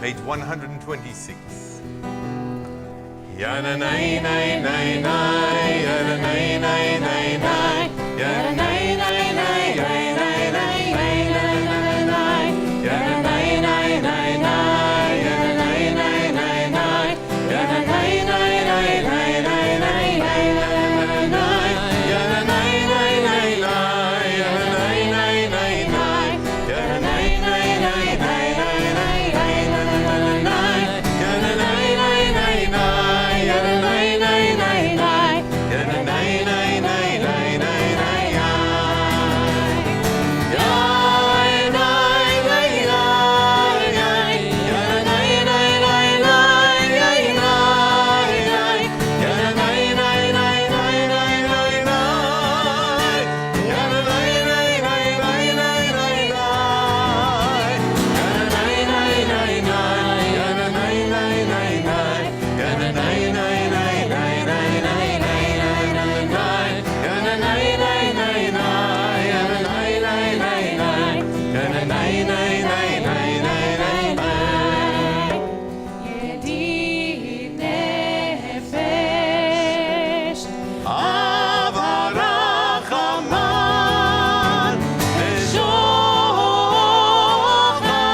page 126. Yana nay nay nay nay, yana nay nay nay nay, yana nay nay nay nay nay nay nay nay, yana nay nay nay nay, yana nay nay nay nay, yana nay nay nay nay nay nay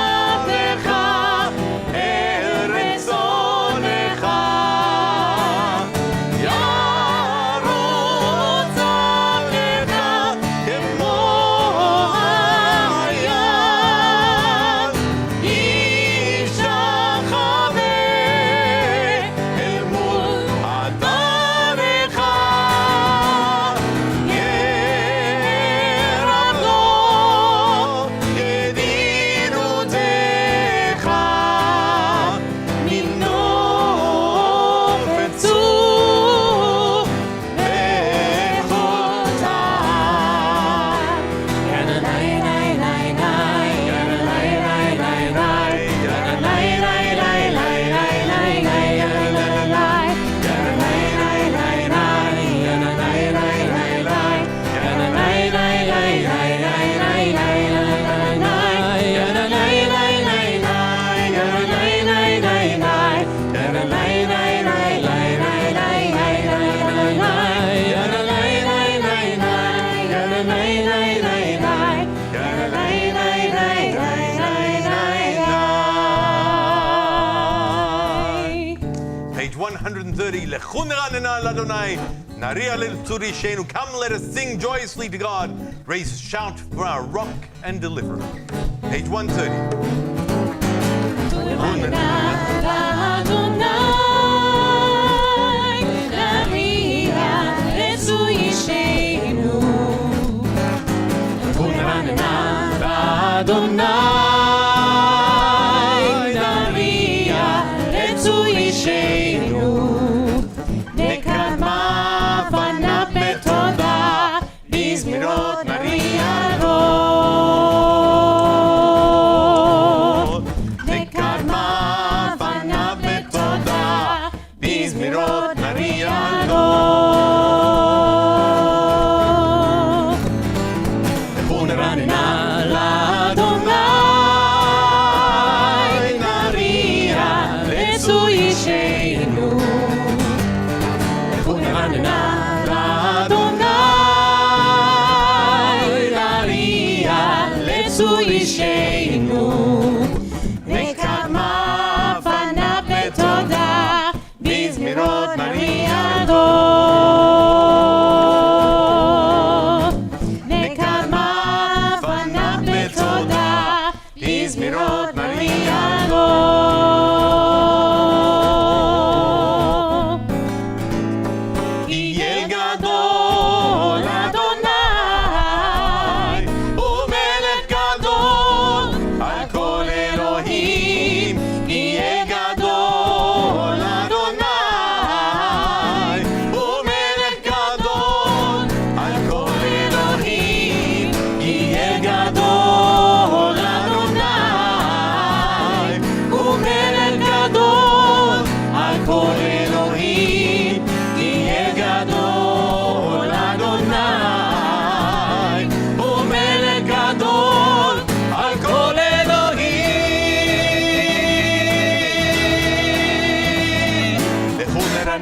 nay, yana nay nay nay nay, yana nay nay nay nay, yana nay nay nay nay nay nay, yana nay nay nay nay. Page 130. Lechun ranena l'Adonai. Nariah l'tzurishenu. Come, let us sing joyously to God. Raise a shout for our rock and deliverer. Page 130.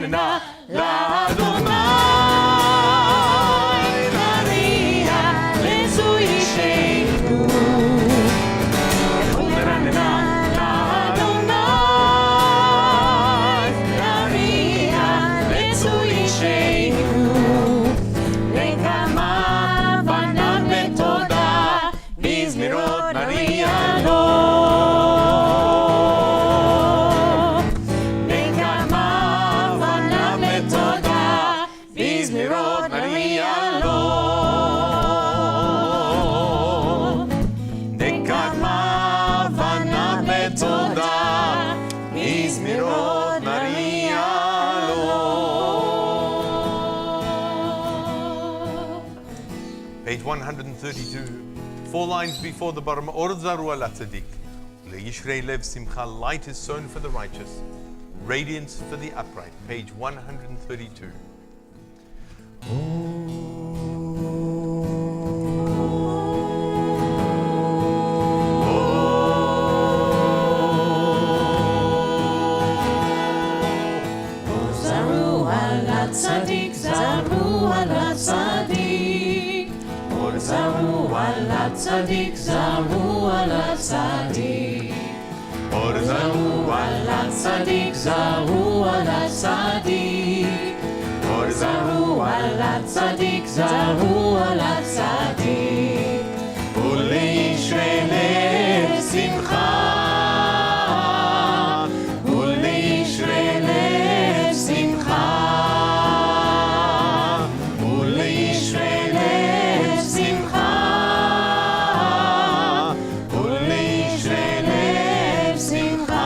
רננה לאדוני, נריע לזו אישנו. רננה לאדוני, נריע לזו אישנו. נקמה בניו בתודה, בזמירות נריע לו. Page 132, 4 lines before the bottom. Or zaru ala tzadik, le'yishrei lev simcha. Light is sown for the righteous, radiance for the upright. Page 132. Zaru ala tzadik, zaru ala tzadik. Zaru ala tzadik, zaru ala tzadik. Zaru ala tzadik, zaru ala tzadik. Zaru ala tzadik, zaru ala tzadik. ולאישרי לב שמחה, ולאישרי לב שמחה, ולאישרי לב שמחה, ולאישרי לב שמחה.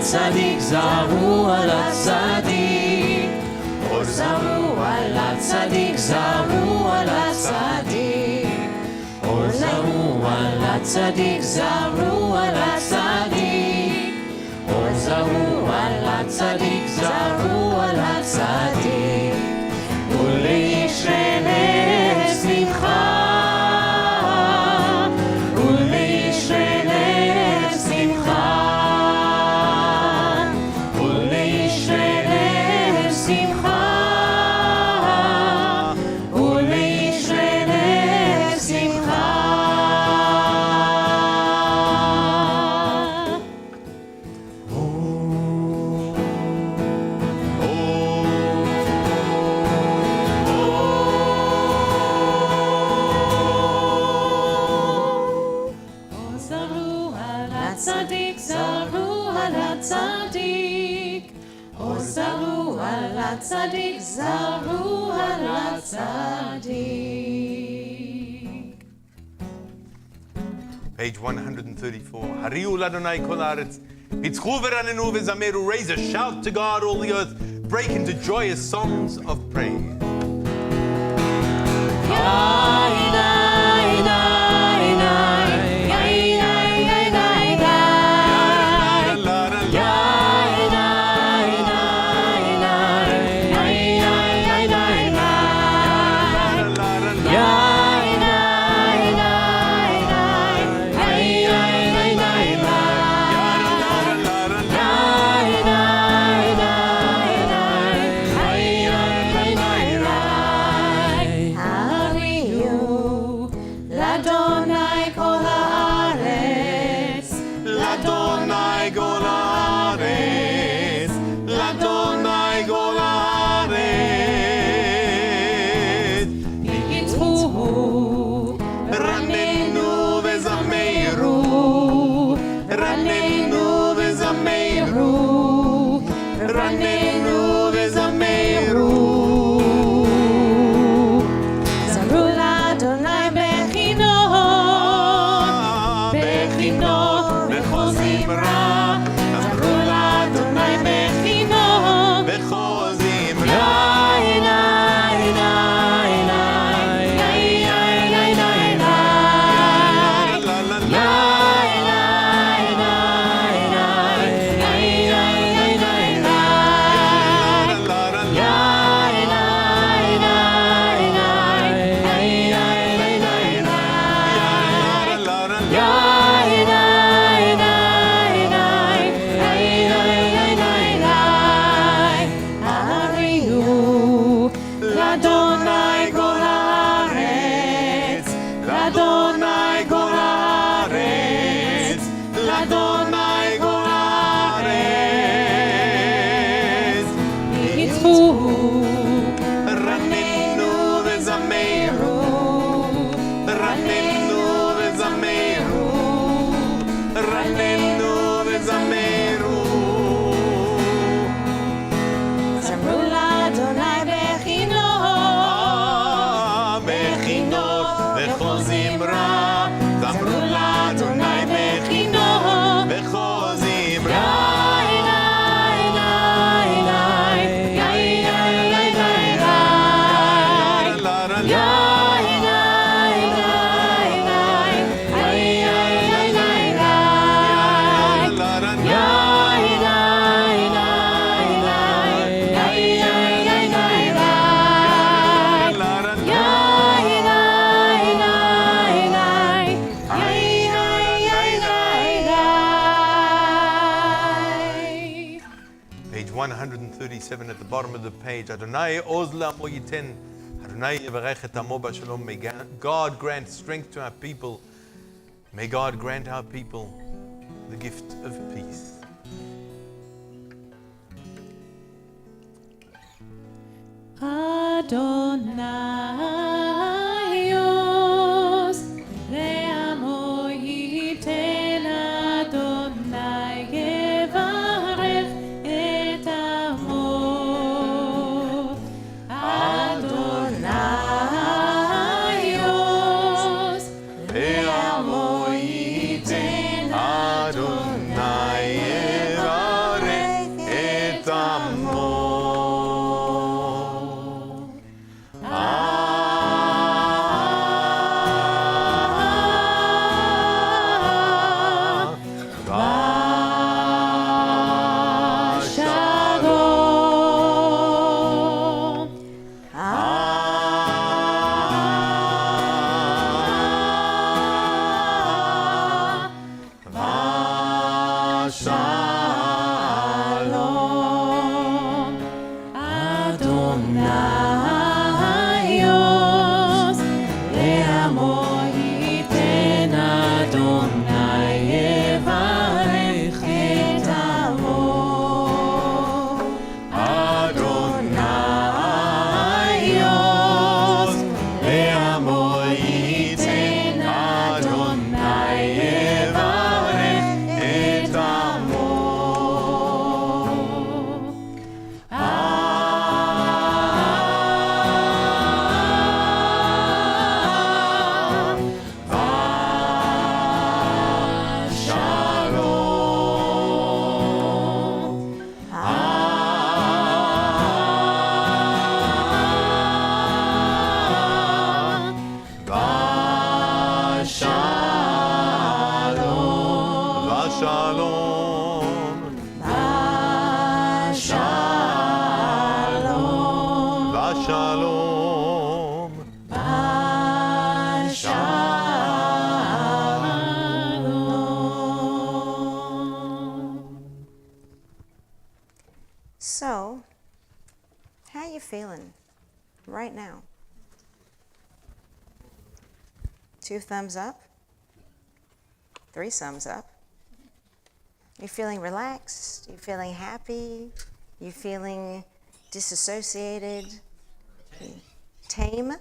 צדיק זרו על הצדיק, אור זרו על הצדיק, זרו על הצדיק, אור זרו על הצדיק, זרו על הצדיק, אור זרו על הצדיק, זרו על הצדיק, ולישרי לב שמחה, ולישרי לב שמחה. צדיק זרו על הצדיק, או זרו על הצדיק, זרו על הצדיק. Page 134. Hariu ladonai kol haaretz, pitzchu v'ranenu v'zameru. Raise a shout to God, all the earth. Break into joyous songs of praise. 137 at the bottom of the page. Adonai oz la'amo yiten. Adonai yevarech et amo b'shalom. May God grant strength to our people. May God grant our people the gift of peace. Adonai oz le'amo yiten. Adonai yevarech et amo. Adonai oz le'amo yiten. Adonai yevarech et amo. So, how you feeling right now? 2 thumbs up? 3 thumbs up? You feeling relaxed? You feeling happy? You feeling disassociated? Tame?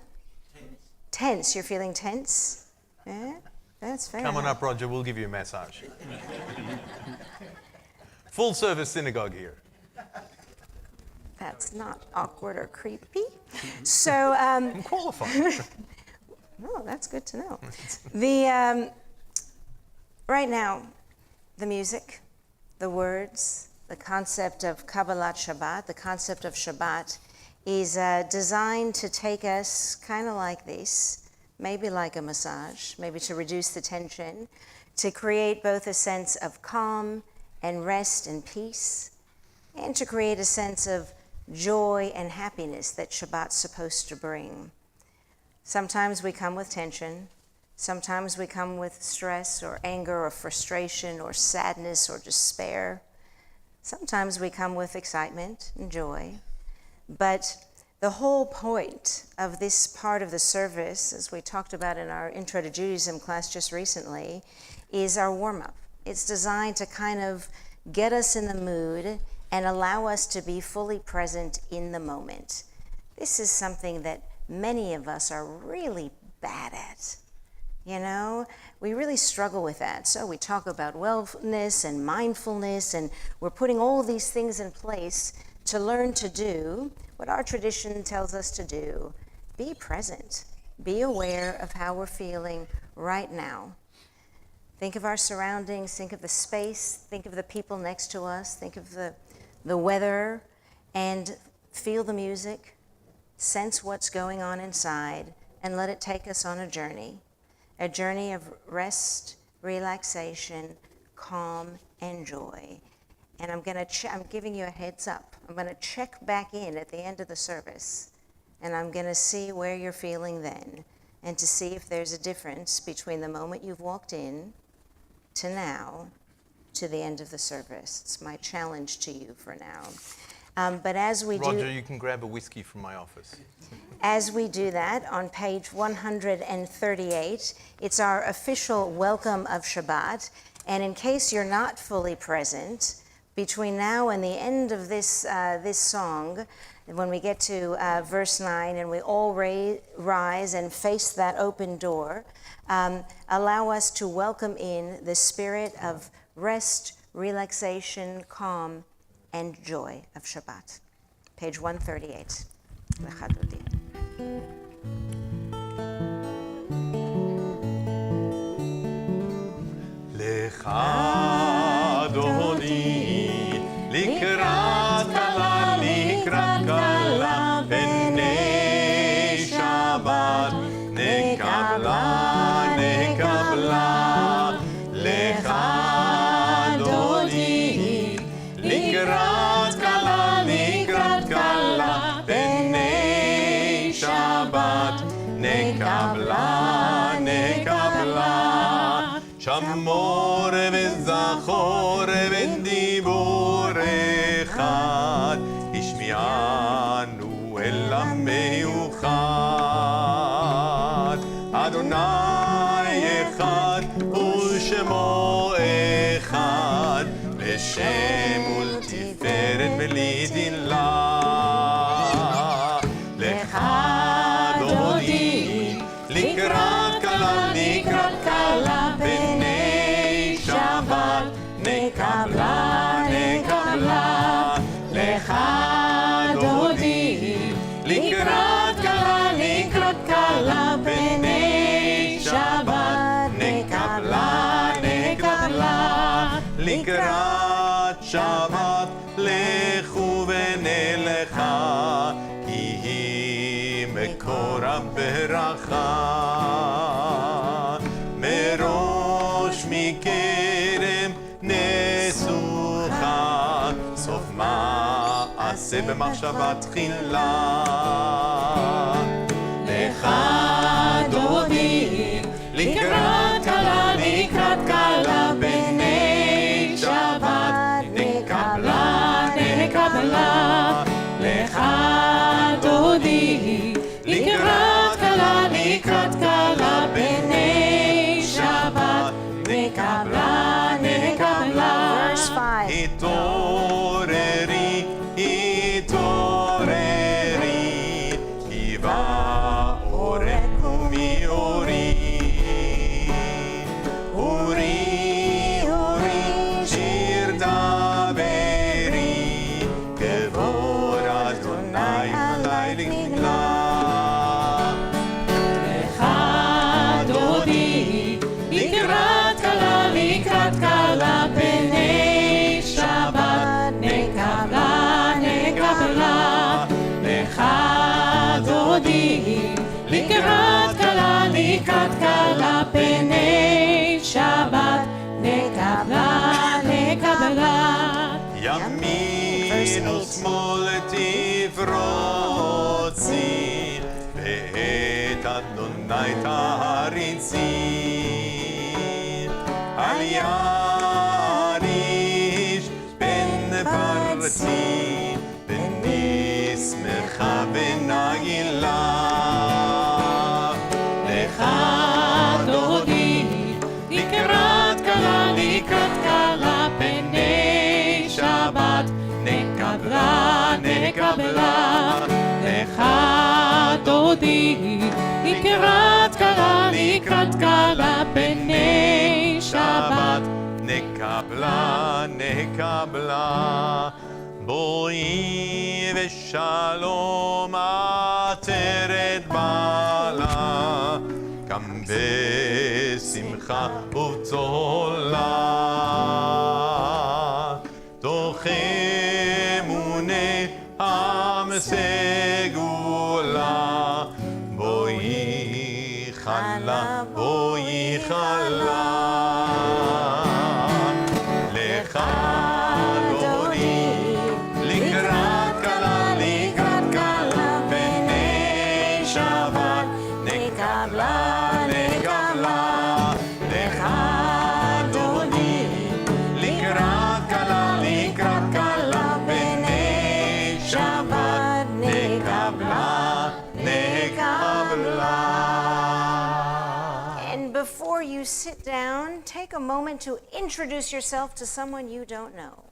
Tense. You're feeling tense? Yeah, that's fair. Come on up, Roger. We'll give you a massage. Full service synagogue here. That's not awkward or creepy. So, I'm qualified. oh, that's good to know. Right now, the music, the words, the concept of Kabbalat Shabbat, the concept of Shabbat is designed to take us kind of like this, maybe like a massage, maybe to reduce the tension, to create both a sense of calm and rest and peace, and to create a sense of joy and happiness that Shabbat's supposed to bring. Sometimes we come with tension. Sometimes we come with stress or anger or frustration or sadness or despair. Sometimes we come with excitement and joy. But the whole point of this part of the service, as we talked about in our Intro to Judaism class just recently, is our warm-up. It's designed to kind of get us in the mood and allow us to be fully present in the moment. This is something that many of us are really bad at. You know, we really struggle with that. So we talk about wellness and mindfulness, and we're putting all these things in place to learn to do what our tradition tells us to do. Be present. Be aware of how we're feeling right now. Think of our surroundings, think of the space, think of the people next to us, think of the weather, and feel the music, sense what's going on inside, and let it take us on a journey of rest, relaxation, calm, and joy. And I'm giving you a heads up. I'm going to check back in at the end of the service, and I'm going to see where you're feeling then, and to see if there's a difference between the moment you've walked in to now, to the end of the service. It's my challenge to you for now. But as we Roger, do, you can grab a whiskey from my office. as we do that, on page 138, it's our official welcome of Shabbat. And in case you're not fully present, between now and the end of this song, when we get to verse 9 and we all rise and face that open door, allow us to welcome in the spirit of rest, relaxation, calm, and joy of Shabbat. Page 138. Lechadodi. Lecha dodi likrat kala b'nei Shabbat nekabla Lecha dodi likrat kala b'nei Shabbat nekabla שמור וזכור בדיבור אחד, השמיענו אל המיוחד. אדוני אחד ושמו אחד, לשם ולתפארת ולתהילה. לך דודי לקראת כלה בני שבת נקבלה לך דודי לקראת כלה בני שבת נקבלה לקראת שבת לכו ונלכה כי היא מקור הברכה מראש מקרם נסוכה סוף מעשה במחשבה תחילה לך דודי לקראת כלה בני שבת נקבלה לך דודי לקראת כלה בני שבת נקבלה Verse 5. התעוררי כי בא אורך ומאורי אורי שיר דברי כבוד אדוני עלי לגלה לך דודי לקראת כלה בני שבת נקבלה לך דודי לקראת כלה בני שבת נקבלה ימין ושמאל תפרוצי ואת אדוני תעריצי על יריש בן פרצי ונשמחה ונגילה לך דודי לקראת כלה בני שבת נקבלה לך דודי לקראת כלה בני שבת נקבלה בואי ושלום עטרת בעלה גם בשמחה ובצהלה תוך אמוני עם סגולה בואי חלה לך דודי לקראת כלה בני שבת נקבלה לך דודי לקראת כלה בני sit down, take a moment to introduce yourself to someone you don't know.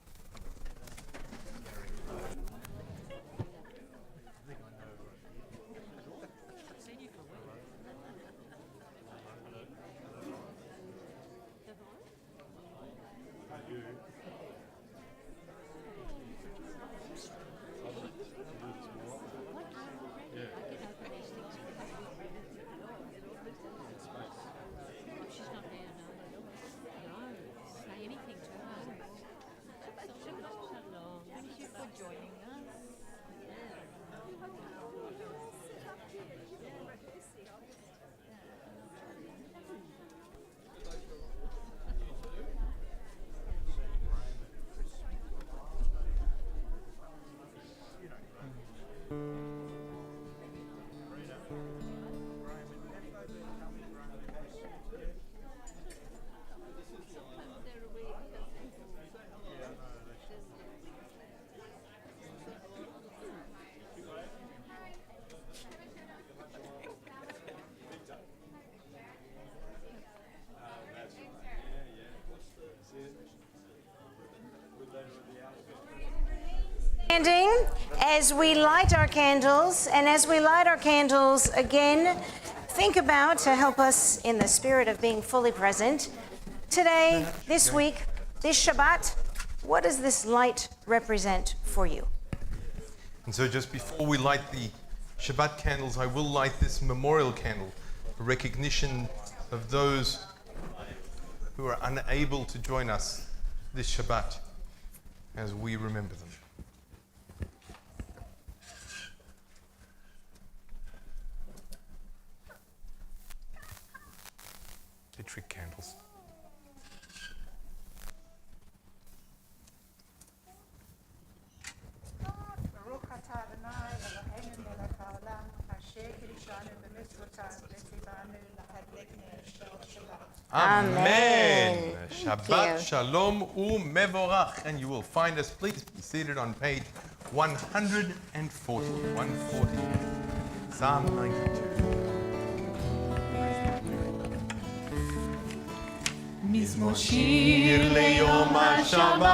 Standing as we light our candles, and as we light our candles again, think about, to help us in the spirit of being fully present, today, this week, this Shabbat, what does this light represent for you? And so just before we light the Shabbat candles, I will light this memorial candle, a recognition of those who are unable to join us this Shabbat as we remember them. They're trick candles. Amen. Shabbat Shalom u'mevorach. And you will find us, please be seated on page 140. 140. Psalm 92. מזמור שיר ליום השבת,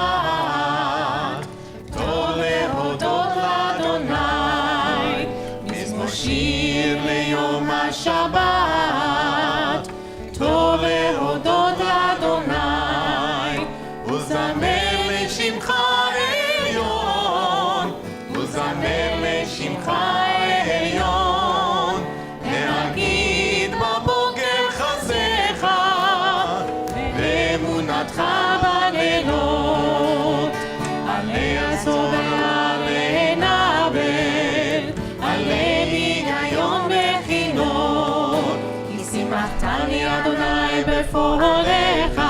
טוב להודות לאדוני. מזמור שיר ליום השבת, טוב להודות לאדוני. וזמר לשמך עליון, וזמר לשמך עליון. להגיד בבוקר חסדיך, ואמונתך בלילות. עלי עשור ועלי נבל, עלי היגיון בחינות. כי שימחתני אדוני בפועלך,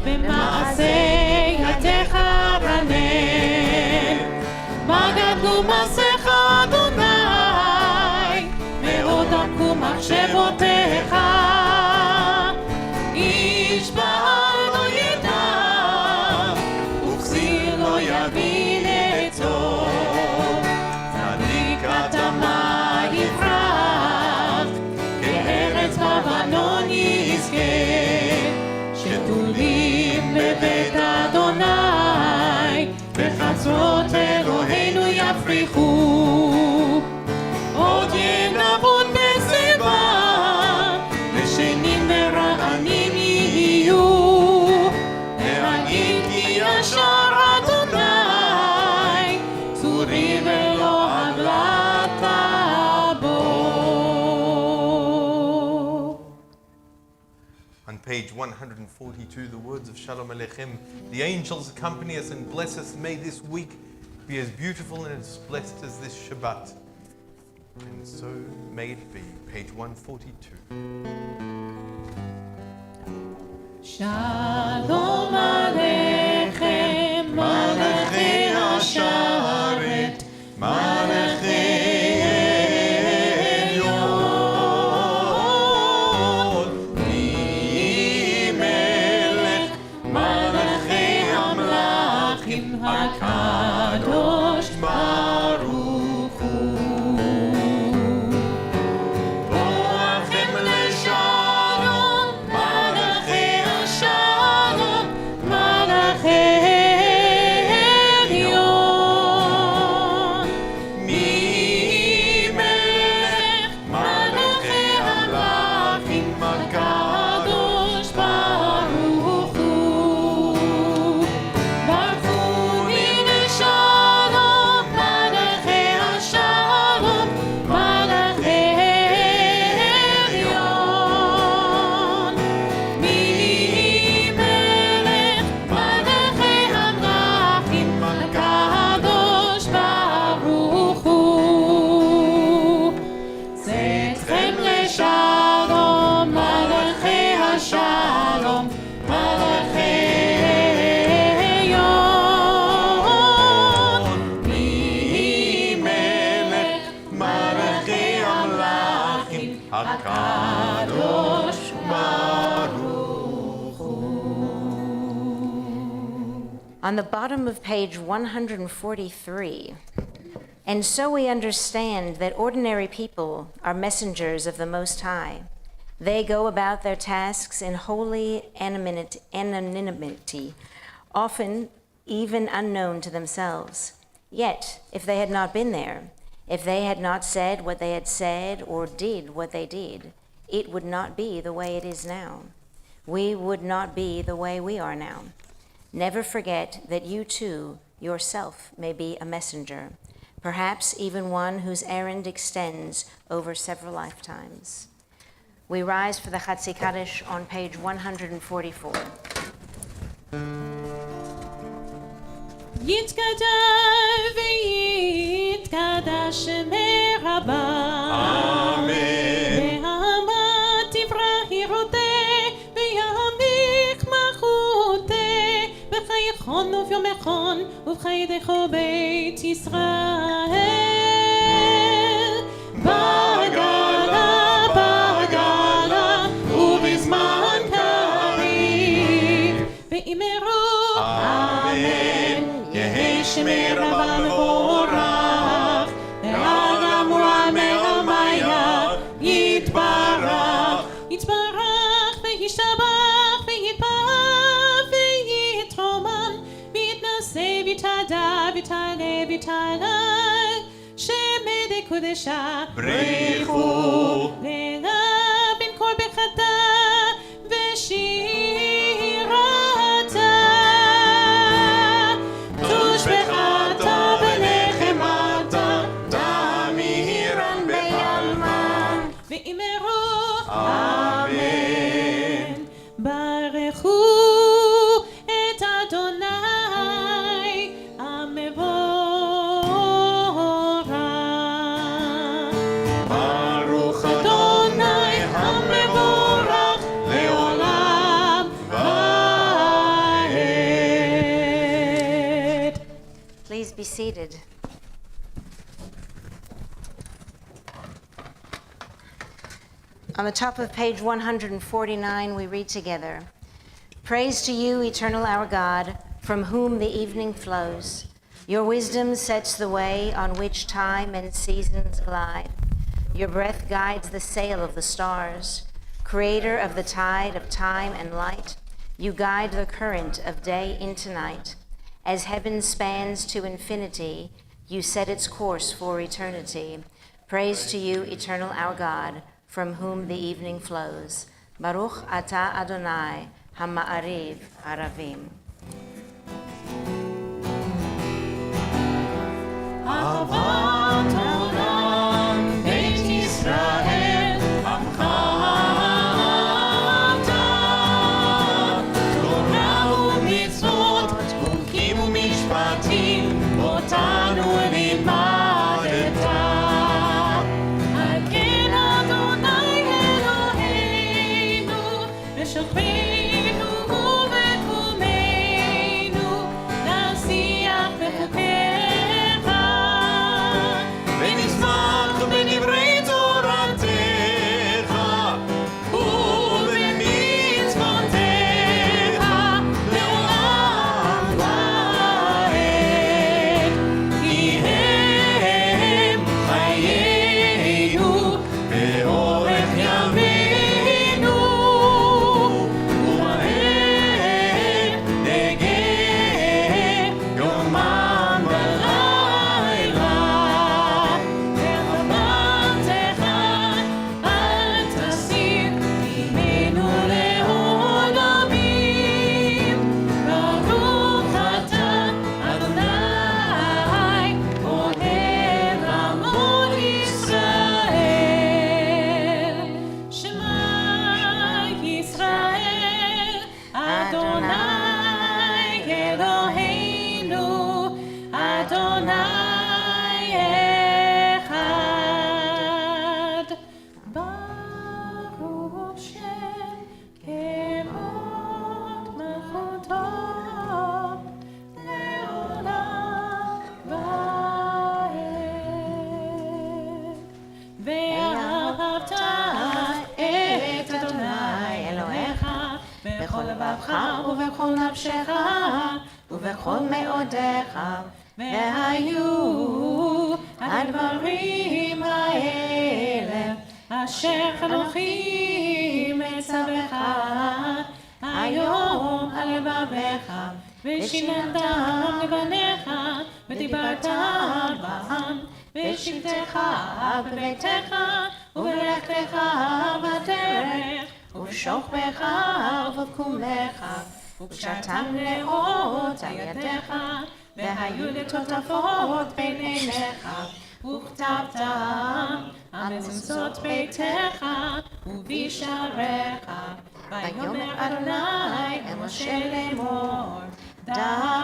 במעשה ידיך רנן. מה גדלו מעשיך אדוני, מאוד עמקו מחשבותיך. איש בעל לא ידע, וכסיל לא יבין עצות. צדיק אדמה יפרח, כארץ לבנון יזכה. שתולים בבית אדוני, בחצרות אלוהינו יפריחו. עוד ינבון בשיבה, ושנים ורענים יהיו. להגיד כי ישר אדוני, צורי ולא עוולת בו. On page 142, the words of Shalom Aleichem. The angels accompany us and bless us. May this week be as beautiful and as blessed as this Shabbat. And so may it be. Page 142. שלום עליכם, מלאכי השרת, מלאכי עליון. מי מלך, מלאכי המלכים, הקדוש ברוך הוא. בואכם לשלום, מלאכי On the bottom of page 143, and so we understand that ordinary people are messengers of the Most High. They go about their tasks in holy anonymity, often even unknown to themselves. Yet, if they had not been there, if they had not said what they had said or did what they did, it would not be the way it is now. We would not be the way we are now. Never forget that you too, yourself, may be a messenger, perhaps even one whose errand extends over several lifetimes. We rise for the Chatzi Kaddish on page 144. יתגדל ויתקדש שמי רבה. Amen. והעמד תברהירותי ויעמיק מלכותי וחייכון וביומכון ובחיידךו בית ישראל. בגלה בגלה ובזמן קריב ואמרו אמן. יהי שמי רבה מבורך והגם רע מהמיה יתברך יתברך וישתבח ויתפאר ויתרומם ויתנשא ויתהדר ויתעלה ויתעלה שמי דקודשה בריחו לילה בין קור בחדה ושירתה תושבחתה ונחמתה תמירן בעלמה ואמרו אמן. ברכו את אדוני המבורך. ברוך אדוני המבורך לעולם ועד. Please be seated. On the top of page 149, we read together, Praise to you, eternal our God, from whom the evening flows. Your wisdom sets the way on which time and seasons glide. Your breath guides the sail of the stars. Creator of the tide of time and light, you guide the current of day into night. As heaven spans to infinity, you set its course for eternity. Praise to you, eternal our God, from whom the evening flows. Baruch Ata Adonai, Hama'ariv Aravim. אהבת העולם, בית ישראל, עמך אתה. תורה ומצוות, חוקים ומשפטים, אותנו לימדת. על כן אדוני אלוהינו, בשוכבנו ובקומנו, נשיח בחוקיך. ונשמח בדברי תורתך ובמצוותיך לעולם ועד. כי הם חיינו ואורך ימינו ובהם נגן יומם ולילה. וחמתך אל תסיר ממנו לעולמים. ברוך אתה אדוני אוהב עמו ישראל. שמע ישראל אדוני אלוהינו אדוני אחד. ברוך שם כבוד מלכותו לעולם ועד. ואהבת את אדוני אלוהיך בכל לבבך ובכל נפשך ובכל מאודיך, והיו הדברים האלה, אשר אנוכי מצווך היום על לבביך, ושיננתם לבניך, ודיברת בם, בשבתך בביתך, ובלכתך בדרך, ובשוכבך ובקומך, ובשעתם לאות על ידיך, והיו לטוטפות בין עיניך, וכתבתם על מזוזות ביתך ובשעריך. ויאמר אדוני אל משה לאמור, דבר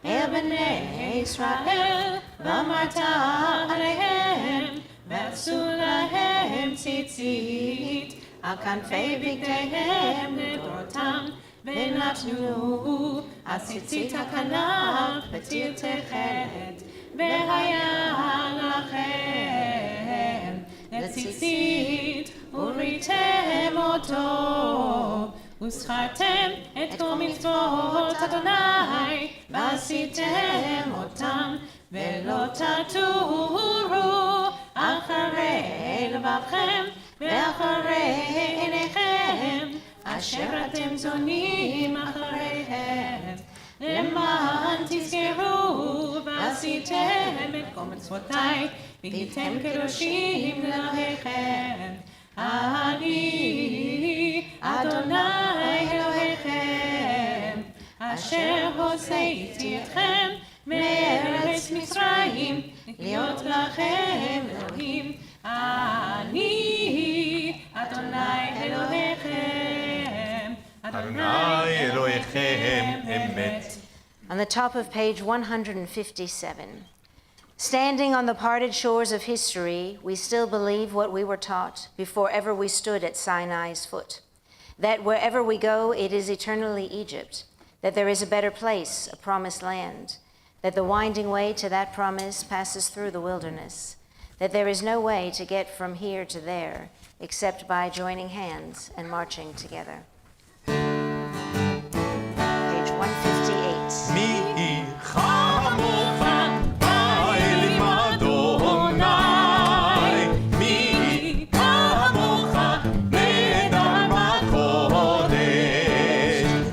אל בני ישראל, ואמרת עליהם, ועשו להם ציצית על כנפי בגדיהם לדורותם, ונתנו הציצית הכנף בתיר תכת, והיה לכם לציצית וריתם אותו, וזכרתם את כל מצוות אדוני ועשיתם אותם, ולא תטורו אחרי לבבכם ואחרי עיניכם אשר אתם זונים אחריהם, למען תזכרו ועשיתם את כל מצוותיי והייתם קדושים לאלוהיכם. אני אדוני אלוהיכם אשר הוצאתי אתכם מארץ מצרים להיות לכם אלוהים. אני אדוני אלוהיכם, אדוני אלוהיכם אמת. On the top of page 157. Standing on the parted shores of history, we still believe what we were taught before ever we stood at Sinai's foot, that wherever we go, it is eternally Egypt, that there is a better place, a promised land, that the winding way to that promise passes through the wilderness, that there is no way to get from here to there except by joining hands and marching together. Page 158. מי חמוך באלים אדוני, מי כמוך בדם הקודש,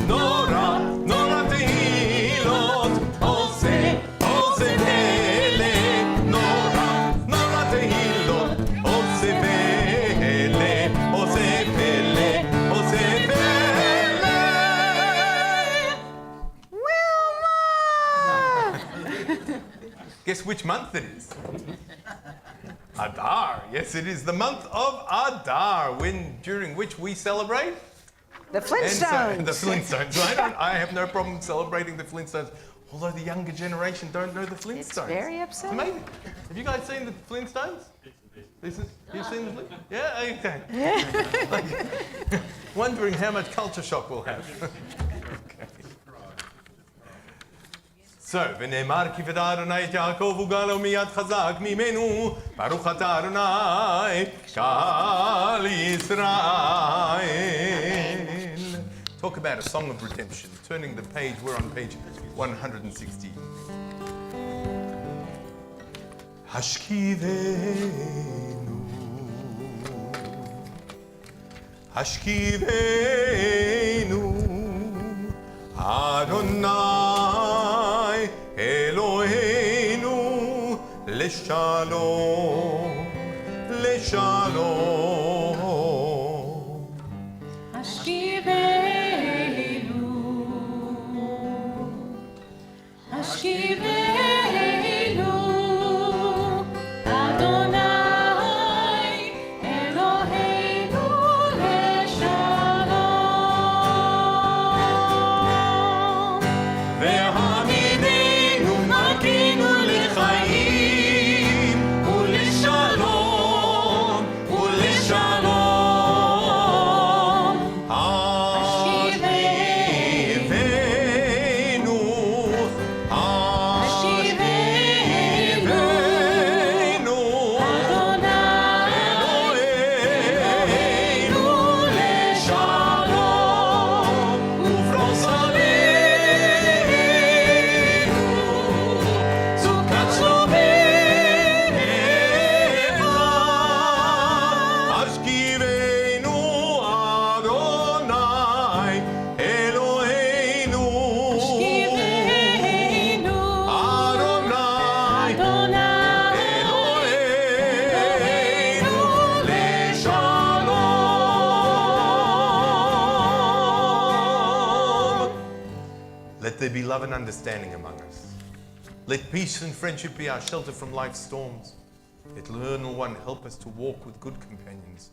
נורא נורא תהילות עושה פלא, נורא נורא תהילות עושה פלא, עושה פלא, עושה פלא. Guess which month it is? Adar. Yes, it is the month of Adar, during which we celebrate The Flintstones! the Flintstones. I have no problem celebrating the Flintstones, although the younger generation don't know the Flintstones. It's very upsetting. Amazing. Have you guys seen the Flintstones? You've seen the Flintstones? Yeah, okay. Wondering how much culture shock we'll have. So, ונאמר כי פדה אדוני את יעקב וגאלו מיד חזק ממנו, ברוך אתה אדוני קהל ישראל. Talk about a song of redemption. Turning the page, we're on page 160. השכיבנו, השכיבנו, אדוני אלוהינו לשלום, לשלום. השכיבנו, השכיבנו, אדוני אלוהינו לשלום. והעמידנו נקינו לחיים ולשלום, ולשלום. השכיבנו, השכיבנו, Let there be love and understanding among us. Let peace and friendship be our shelter from life's storms. Let Eternal One help us to walk with good companions,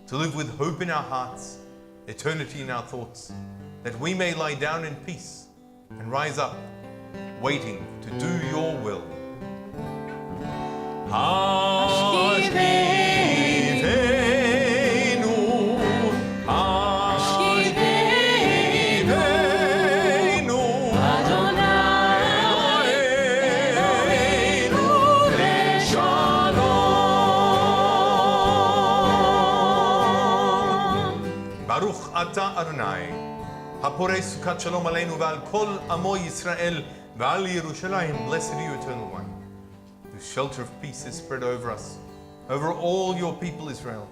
to live with hope in our hearts, eternity in our thoughts, that we may lie down in peace and rise up, waiting to do your will. Baruch Ata Adonai, Hapore Sukkot Shalom Aleinu Ve'al Kol Amo Yisrael Ve'al Yerushalayim. Blessed are you, Eternal One, whose shelter of peace is spread over us, over all your people Israel,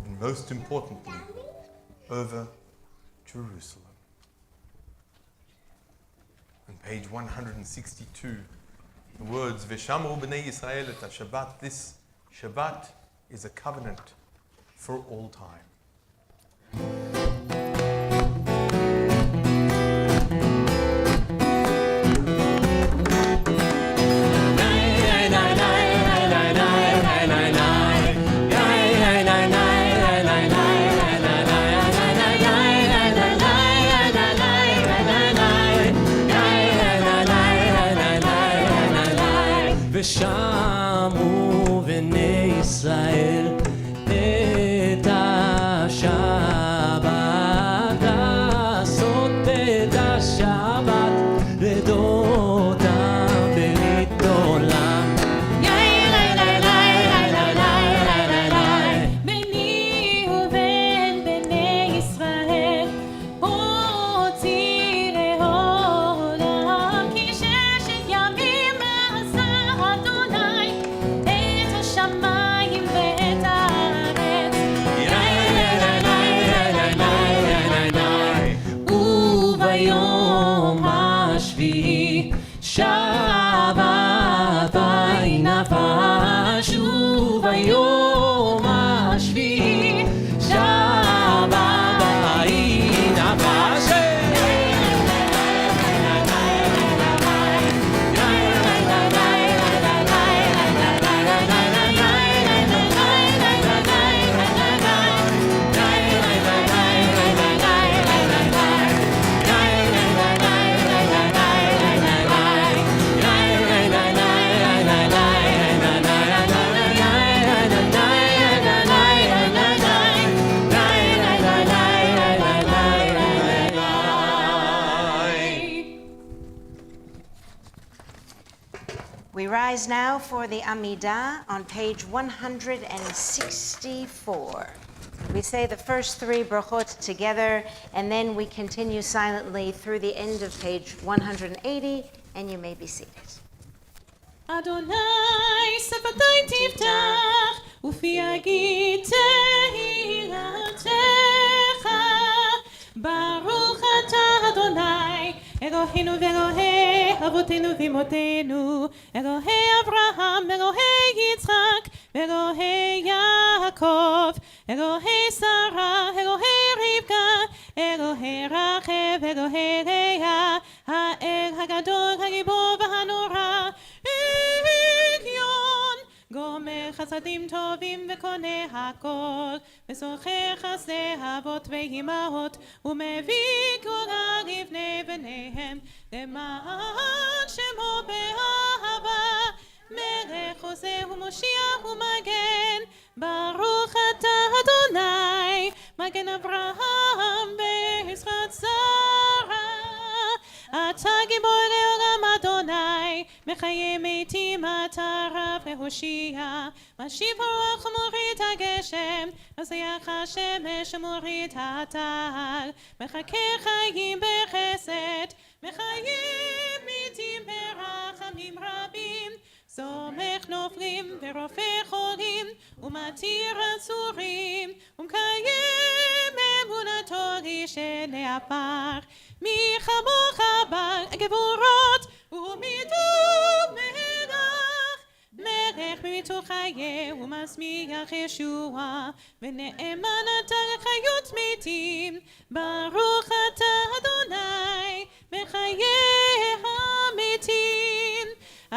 and most importantly, over Jerusalem. On page 162, the words Veshamu B'nei Yisrael et Shabbat. This Shabbat is a covenant for all time. ושמו בני ישראל את השבת, לעשות את השבת לדודם ברית עולם. ביני ובין בני ישראל הוציא לעולם, כי ששת ימים עשה אדוני את השמיים ואת הארץ. וביום השביעי שבת וינפש, וביום השביעי שבת וינפש. We rise now for the Amidah on page 164. We say the first three brachot together, and then we continue silently through the end of page 180, and you may be seated. אדוני שפתי תפתח ופי יגיד תהילתך. ברוך אתה אדוני אלוהינו ואלוהי אבותינו ואמותינו, אלוהי אברהם אלוהי יצחק ואלוהי יעקב, אלוהי שרה אלוהי רבקה, אלוהי רחב אלוהי לאה, האל הגדול הגיבור והנורא, עליון, גומר חסדים טובים וקונה הכל, וזוכר חסדי אבות ואימהות, ומביא גאולה לבני בניהם, למען שמו באהבה, מלך עוזר ומושיע ומגן. ברוך אתה אדוני מגן אברהם בעזרת שרה. אתה גיבור לעולם אדוני, מחיה מתים אתה רב להושיע, משיב הרוח ומוריד הגשם, מזריח השמש ומוריד הטל, מחכה חיים בחסד, מחיה מתים ברחמים רבים, סומך נופלים ורופא חולים, ומתיר אסורים, ומקיים אמונתו לשני עפר. מי כמוך בעל הגבורות, ומדום מלך, מלך בביתו חיה ומשמיח ישועה, ונאמן אתה לחיות מתים. ברוך אתה אדוני מחיה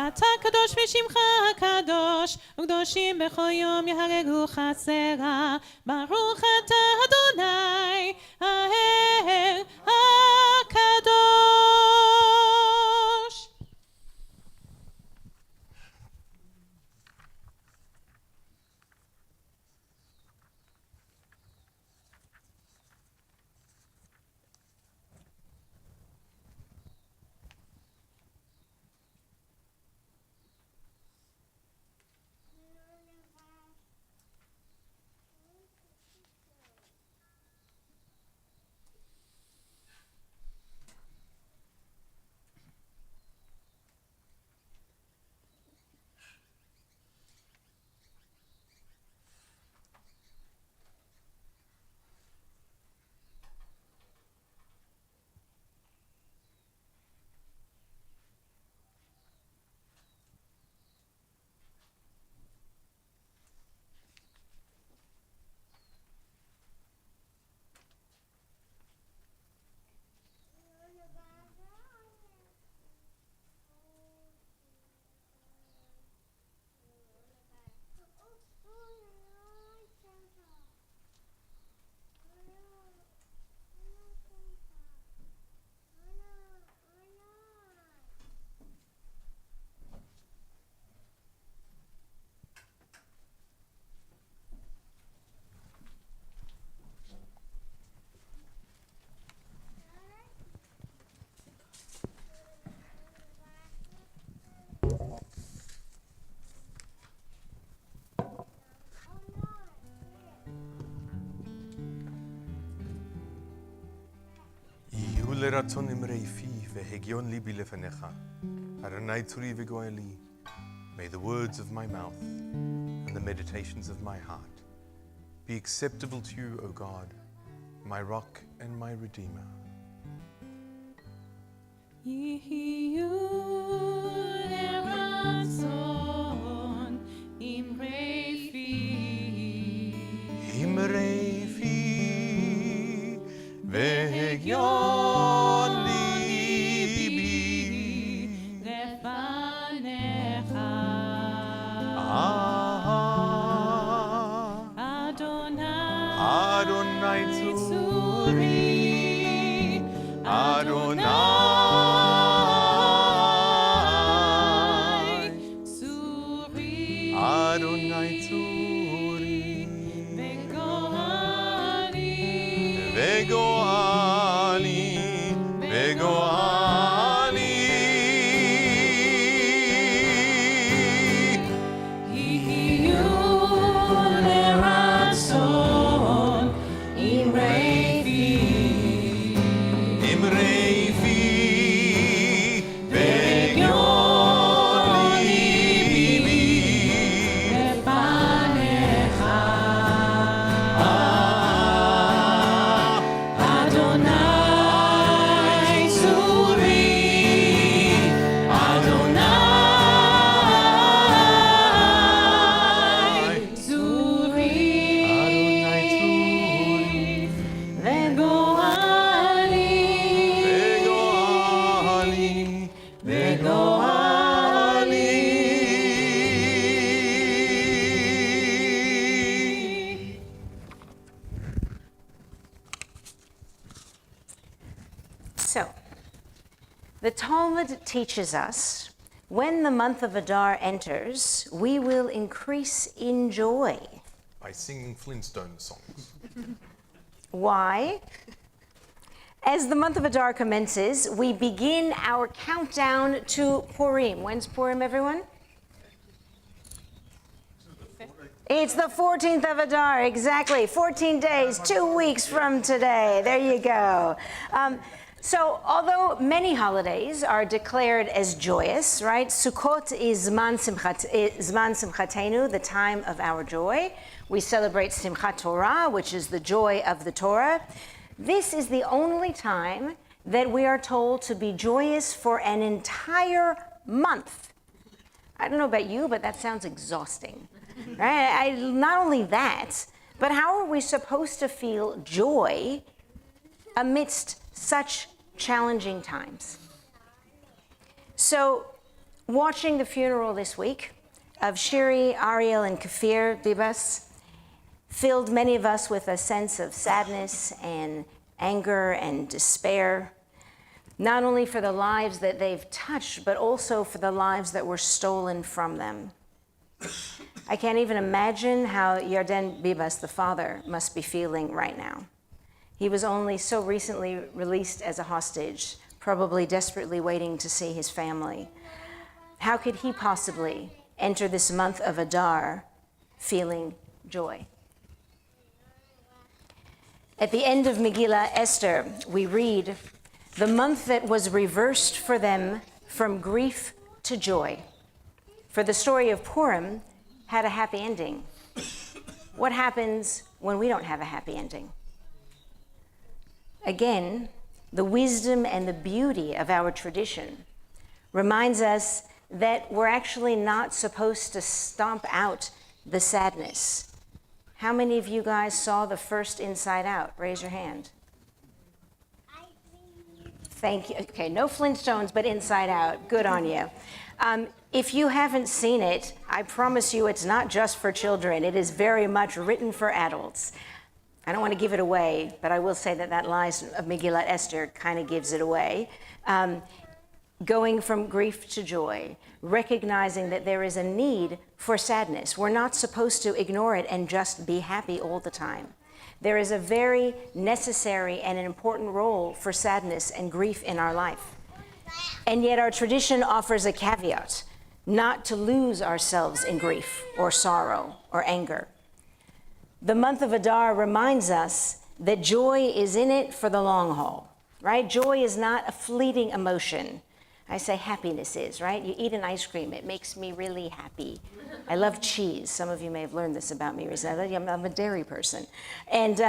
אתה קדוש ושמך הקדוש, וקדושים בכל יום יהרגו חסרה. ברוך אתה אדוני, האל הקדוש. יהיו לרצון אמרי פי והגיון ליבי לפניך. אדוני צורי וגואלי. May the words of my mouth and the meditations of my heart be acceptable to you, O God, my rock and my redeemer. יהיו לרצון אמרי פי. אמרי פי והגיון ליבי לפניך. אדוני צורי, אדוני צורי, אדוני צורי, וגואלי, וגואלי. יהיו לרצון אמרי פי. אמרי פי והגיון ליבי לפניך. אדוני צורי, אדוני צורי, וגואלי, וגואלי, וגואלי. So, the Talmud teaches us when the month of Adar enters, we will increase in joy. By singing Flintstone songs. Why? As the month of Adar commences, we begin our countdown to Purim. When's Purim, everyone? It's the 14th of Adar, exactly. 14 days, 2 weeks from today. There you go. So, although many holidays are declared as joyous, right? Sukkot is Zman Simchatenu, the time of our joy. We celebrate Simchat Torah, which is the joy of the Torah. This is the only time that we are told to be joyous for an entire month. I don't know about you, but that sounds exhausting. Right? Not only that, but how are we supposed to feel joy amidst such challenging times? So Watching the funeral this week of Shiri, Ariel, and Kafir Bibas filled many of us with a sense of sadness and anger and despair, not only for the lives that they've touched, but also for the lives that were stolen from them. I can't even imagine how Yarden Bibas, the father, must be feeling right now. He was only so recently released as a hostage, probably desperately waiting to see his family. How could he possibly enter this month of Adar feeling joy? At the end of Megillah Esther, we read, "The month that was reversed for them from grief to joy." For the story of Purim had a happy ending. What happens when we don't have a happy ending? Again, the wisdom and the beauty of our tradition reminds us that we're actually not supposed to stomp out the sadness. How many of you guys saw the first Inside Out? Raise your hand. Thank you. Okay, no Flintstones, but Inside Out. Good on you. If you haven't seen it, I promise you it's not just for children. It is very much written for adults. I don't want to give it away, but I will say that that line of Megillat Esther kind of gives it away. Going from grief to joy, recognizing that there is a need for sadness. We're not supposed to ignore it and just be happy all the time. There is a very necessary and an important role for sadness and grief in our life. And yet our tradition offers a caveat, not to lose ourselves in grief or sorrow or anger. The month of Adar reminds us that joy is in it for the long haul, right? Joy is not a fleeting emotion. I say happiness is, right? You eat an ice cream, it makes me really happy. I love cheese. Some of you may have learned this about me recently. I'm a dairy person. And,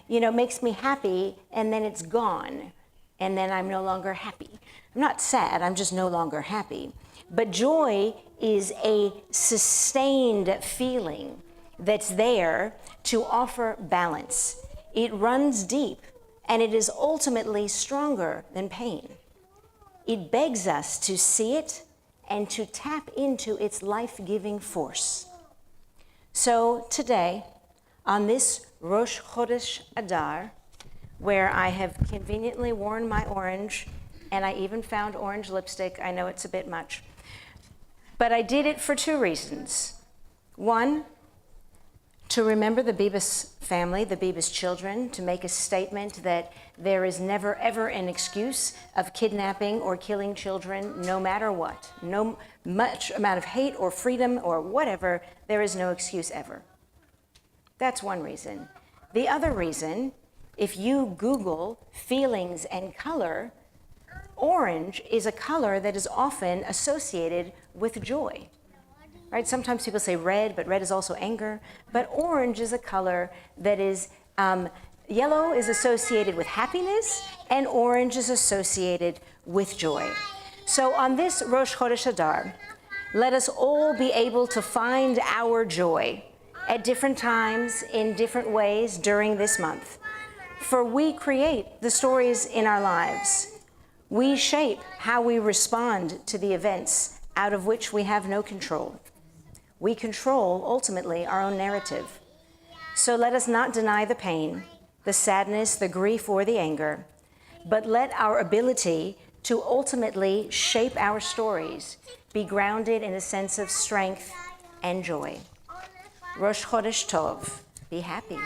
it makes me happy, and then it's gone, and then I'm no longer happy. I'm not sad, I'm just no longer happy. But joy is a sustained feeling that's there to offer balance. It runs deep, and it is ultimately stronger than pain. It begs us to see it and to tap into its life-giving force. So today, on this Rosh Chodesh Adar, where I have conveniently worn my orange, and I even found orange lipstick, I know it's a bit much, but I did it for two reasons. One, to remember the Bibas family, the Bibas children, to make a statement that there is never ever an excuse of kidnapping or killing children, no matter what. No much amount of hate or freedom or whatever, there is no excuse ever. That's one reason. The other reason, if you Google feelings and color, orange is a color that is often associated with joy. Right? Sometimes people say red, but red is also anger. But orange is a color that is, yellow is associated with happiness, and orange is associated with joy. So on this Rosh Chodesh Adar, let us all be able to find our joy at different times, in different ways during this month. For we create the stories in our lives. We shape how we respond to the events out of which we have no control. We control, ultimately, our own narrative. So let us not deny the pain, the sadness, the grief, or the anger, but let our ability to ultimately shape our stories be grounded in a sense of strength and joy. Rosh Chodesh Tov, be happy,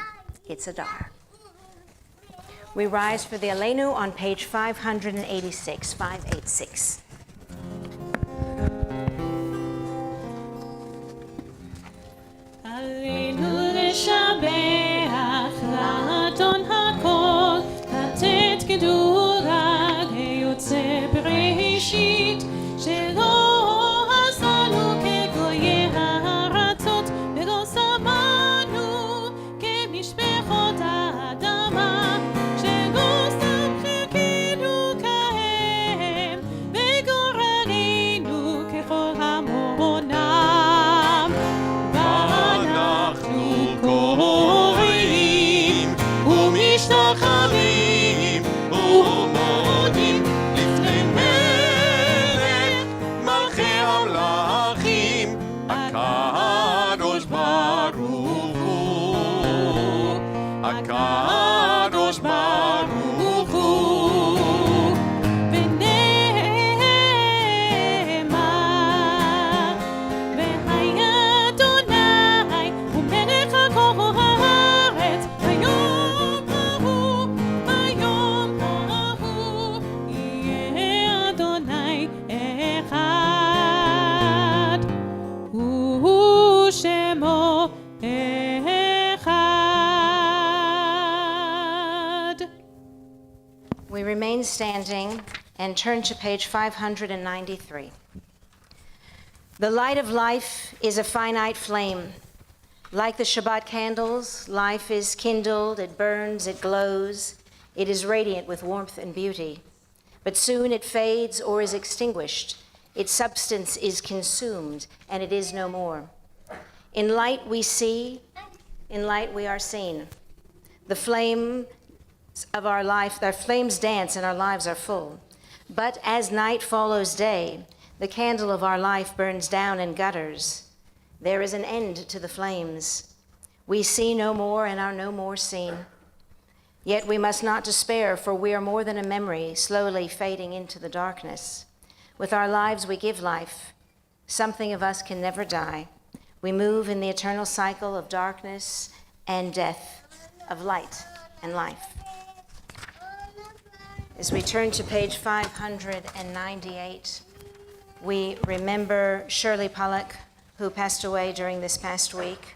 it's Adar. We rise for the Aleinu on page 586, 586. עלינו לשבח לאדון הכל, לתת כדורה כיוצא בראשית, שלא עשנו כגויי הארצות, ולא שמנו כמשפחות האדמה, שלא סתם חיכינו כהם, וגורלנו ככל המונם. ואנחנו קוראים standing and turn to page 593. The light of life is a finite flame. Like the Shabbat candles, life is kindled, it burns, it glows. It is radiant with warmth and beauty. But soon it fades or is extinguished. Its substance is consumed, and it is no more. In light we see, in light we are seen. The flames of our life, their flames dance and our lives are full. But as night follows day, the candle of our life burns down and gutters. There is an end to the flames. We see no more and are no more seen. Yet we must not despair, for we are more than a memory, slowly fading into the darkness. With our lives we give life. Something of us can never die. We move in the eternal cycle of darkness and death, of light and life. As we turn to page 598, we remember Shirley Pollack, who passed away during this past week.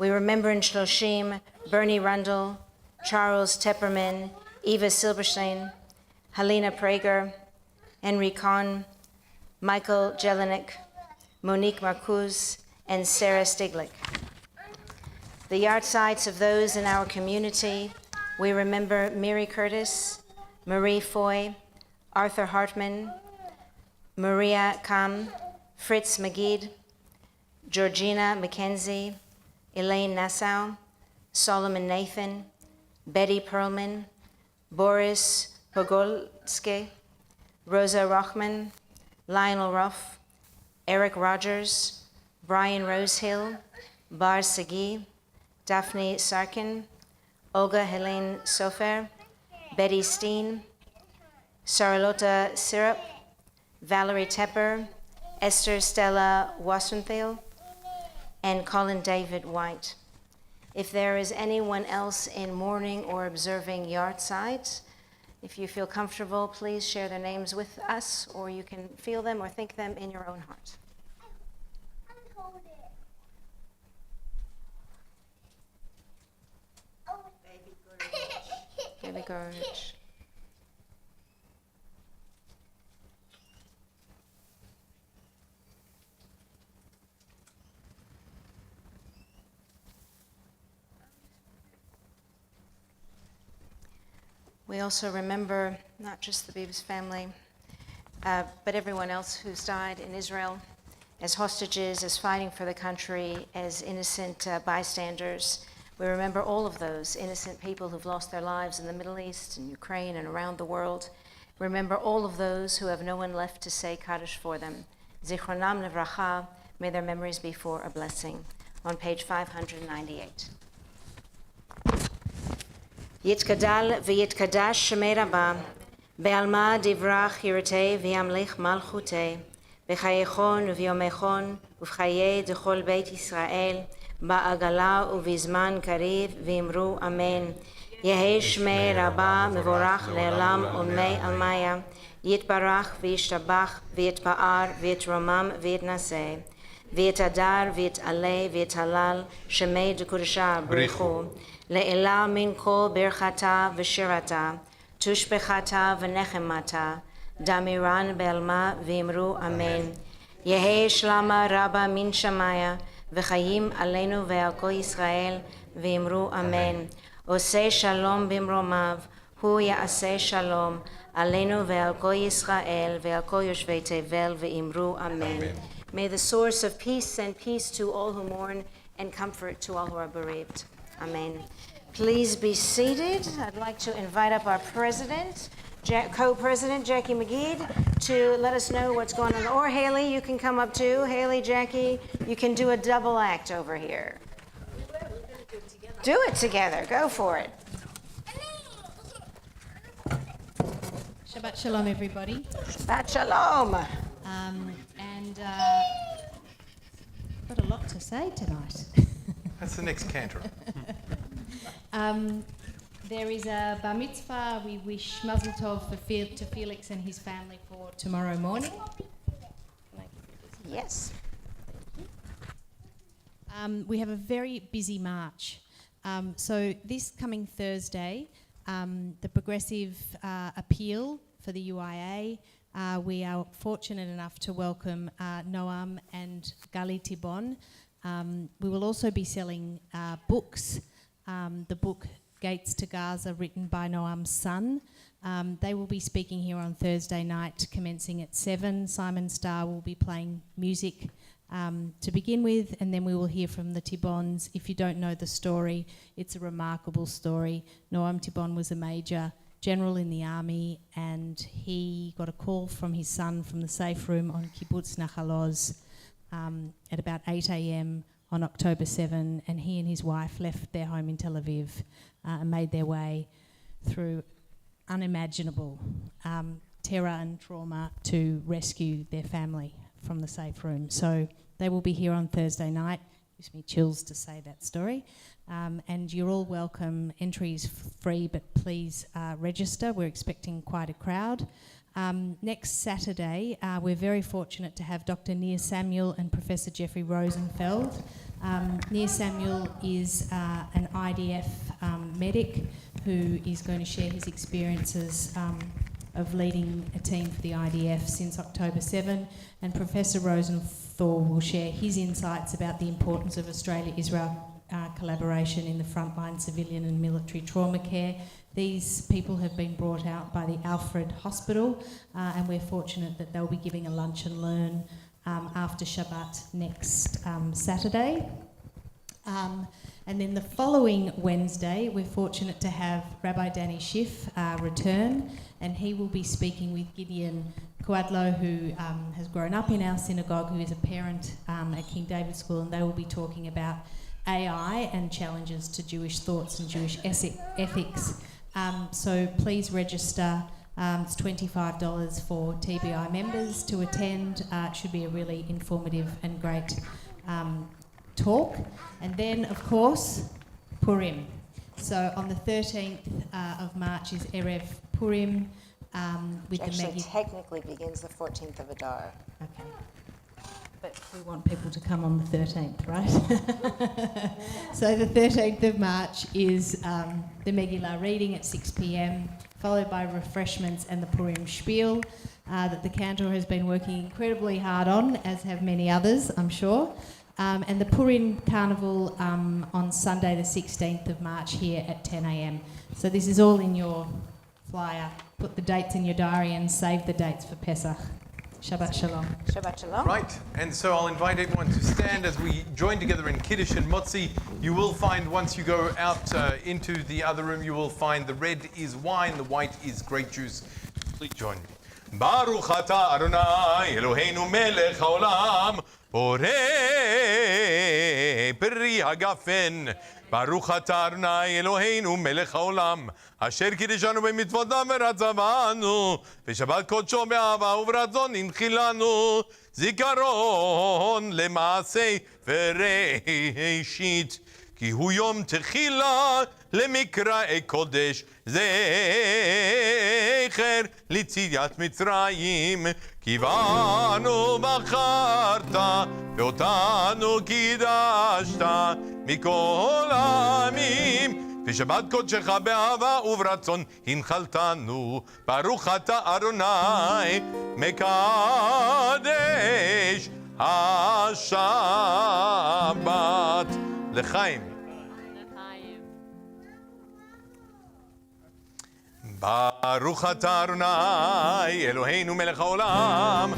We remember in Shloshim, Bernie Rundle, Charles Tepperman, Eva Silberstein, Helena Prager, Henry Kahn, Michael Jelinek, Monique Marcuse, and Sarah Stiglick. The yard sites of those in our community, we remember Mary Curtis, Marie Foy, Arthur Hartman, Maria Kam, Fritz Magid, Georgina McKenzie, Elaine Nassau, Solomon Nathan, Betty Perlman, Boris Pogolsky, Rosa Rochman, Lionel Ruff, Eric Rogers, Brian Rosehill, Bar Sagi, Daphne Sarkin, Olga Helene Sofer, Betty Steen, Saralota Syrup, Valerie Tepper, Esther Stella Wassenthal, and Colin David White. If there is anyone else in mourning or observing yard sites, if you feel comfortable, please share their names with us, or you can feel them or think them in your own heart. Baby Gorge. We also remember not just the Beebs family, but everyone else who's died in Israel as hostages, as fighting for the country, as innocent bystanders. We remember all of those innocent people who've lost their lives in the Middle East and Ukraine and around the world. Remember all of those who have no one left to say Kaddish for them. Zichronam Livracha, may their memories be for a blessing. On page 598. יתגדל ויתקדש שמי רבה, בעלמא דברה חירתי וימליך מלכותי, בחייכון וביומכון ובחיי דכל בית ישראל, בעגלה ובזמן קריב ואמרו אמן. יהי שמי רבה מבורך לעולם עולמי עלמיה, יתברך וישתבח ויתפאר ויתרומם ויתנשא, ויתהדר ויתעלה ויתהלל שמי דקודשה בריחו. לעילה מן כל ברכתה ושירתה, תושבחתה ונחמתה, דמירן בעלמה ואמרו אמן. יהי שלמה רבה מן שמיה, וחיים עלינו ועל כל ישראל, ואמרו אמן. עושה שלום במרומיו, הוא יעשה שלום, עלינו ועל כל ישראל, ועל כל יושבי תבל, ואמרו אמן. May the source of peace send peace to all who mourn, and comfort to all who are bereaved. Amen. Please be seated. I'd like to invite up our president, co-president Jackie McGee, to let us know what's going on. Or Haley, you can come up too. Haley, Jackie, you can do a double act over here. Do it together. Go for it. Shabbat Shalom, everybody. Shabbat Shalom. Got a lot to say tonight. That's the next cantor. There is a bar mitzvah. We wish Mazel Tov to Felix and his family for tomorrow morning. Yes. We have a very busy March. So this coming Thursday, the progressive appeal for the UIA. We are fortunate enough to welcome Noam and Gali Tibon. We will also be selling books. The book Gates to Gaza, written by Noam's son. They will be speaking here on Thursday night, commencing at 7. Simon Starr will be playing music to begin with, and then we will hear from the Tibons. If you don't know the story, it's a remarkable story. Noam Tibon was a major general in the army, and he got a call from his son from the safe room on Kibbutz Nahal Oz at about 8 a.m. on October 7, and he and his wife left their home in Tel Aviv and made their way through unimaginable terror and trauma to rescue their family from the safe room. So they will be here on Thursday night. Gives me chills to say that story. And you're all welcome. Entry is free, but please register. We're expecting quite a crowd. Next Saturday, we're very fortunate to have Dr. Nir Samuel and Professor Jeffrey Rosenfeld. Nir Samuel is an IDF medic who is going to share his experiences of leading a team for the IDF since October 7, and Professor Rosenthal will share his insights about the importance of Australia-Israel collaboration in the frontline civilian and military trauma care. These people have been brought out by the Alfred Hospital, and we're fortunate that they'll be giving a lunch and learn after Shabbat next Saturday. And then the following Wednesday, we're fortunate to have Rabbi Danny Schiff return, and he will be speaking with Gideon Kwadlow, who has grown up in our synagogue, who is a parent at King David School, and they will be talking about AI and challenges to Jewish thoughts and Jewish ethics. So please register. It's $25 for TBI members to attend. It should be a really informative and great talk. And then, of course, Purim. So on the 13th of March is Erev Purim. With Actually, the technically begins the 14th of Adar. Okay. But we want people to come on the 13th, right? So the 13th of March is the Megillah reading at 6 p.m, followed by refreshments and the Purim spiel that the cantor has been working incredibly hard on, as have many others, I'm sure. And the Purim Carnival on Sunday the 16th of March here at 10 a.m. So this is all in your flyer. Put the dates in your diary and save the dates for Pesach. Shabbat Shalom. Shabbat Shalom. Right, and so I'll invite everyone to stand as we join together in Kiddush and Motzi. You will find, once you go out into the other room, you will find the red is wine, the white is grape juice. Please join me. Baruch atah Adonai Eloheinu melech haolam borei peri hagafen. Baruch atah Adonai Eloheinu melech haolam asher קידשנו במצוותיו ורצבנו בשבת קודשו באהבה וברצון הנחילנו זיכרון למעשה וראשית כי הוא יום תחילה למקראי קודש זכר ליציאת מצרים כי בנו בחרת ואותנו קידשת מכל העמים בשבת קודשך באהבה וברצון הנחלתנו ברוך אתה אדוני מקדש השבת לחיים. ברוך אתה אדוני אלוהינו מלך העולם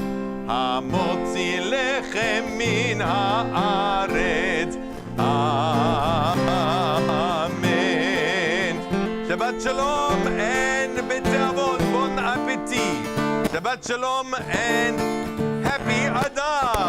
המוציא לחם מן הארץ Amen. Shabbat Shalom and B'Tavon, bon appetit. Shabbat Shalom and Happy Adar.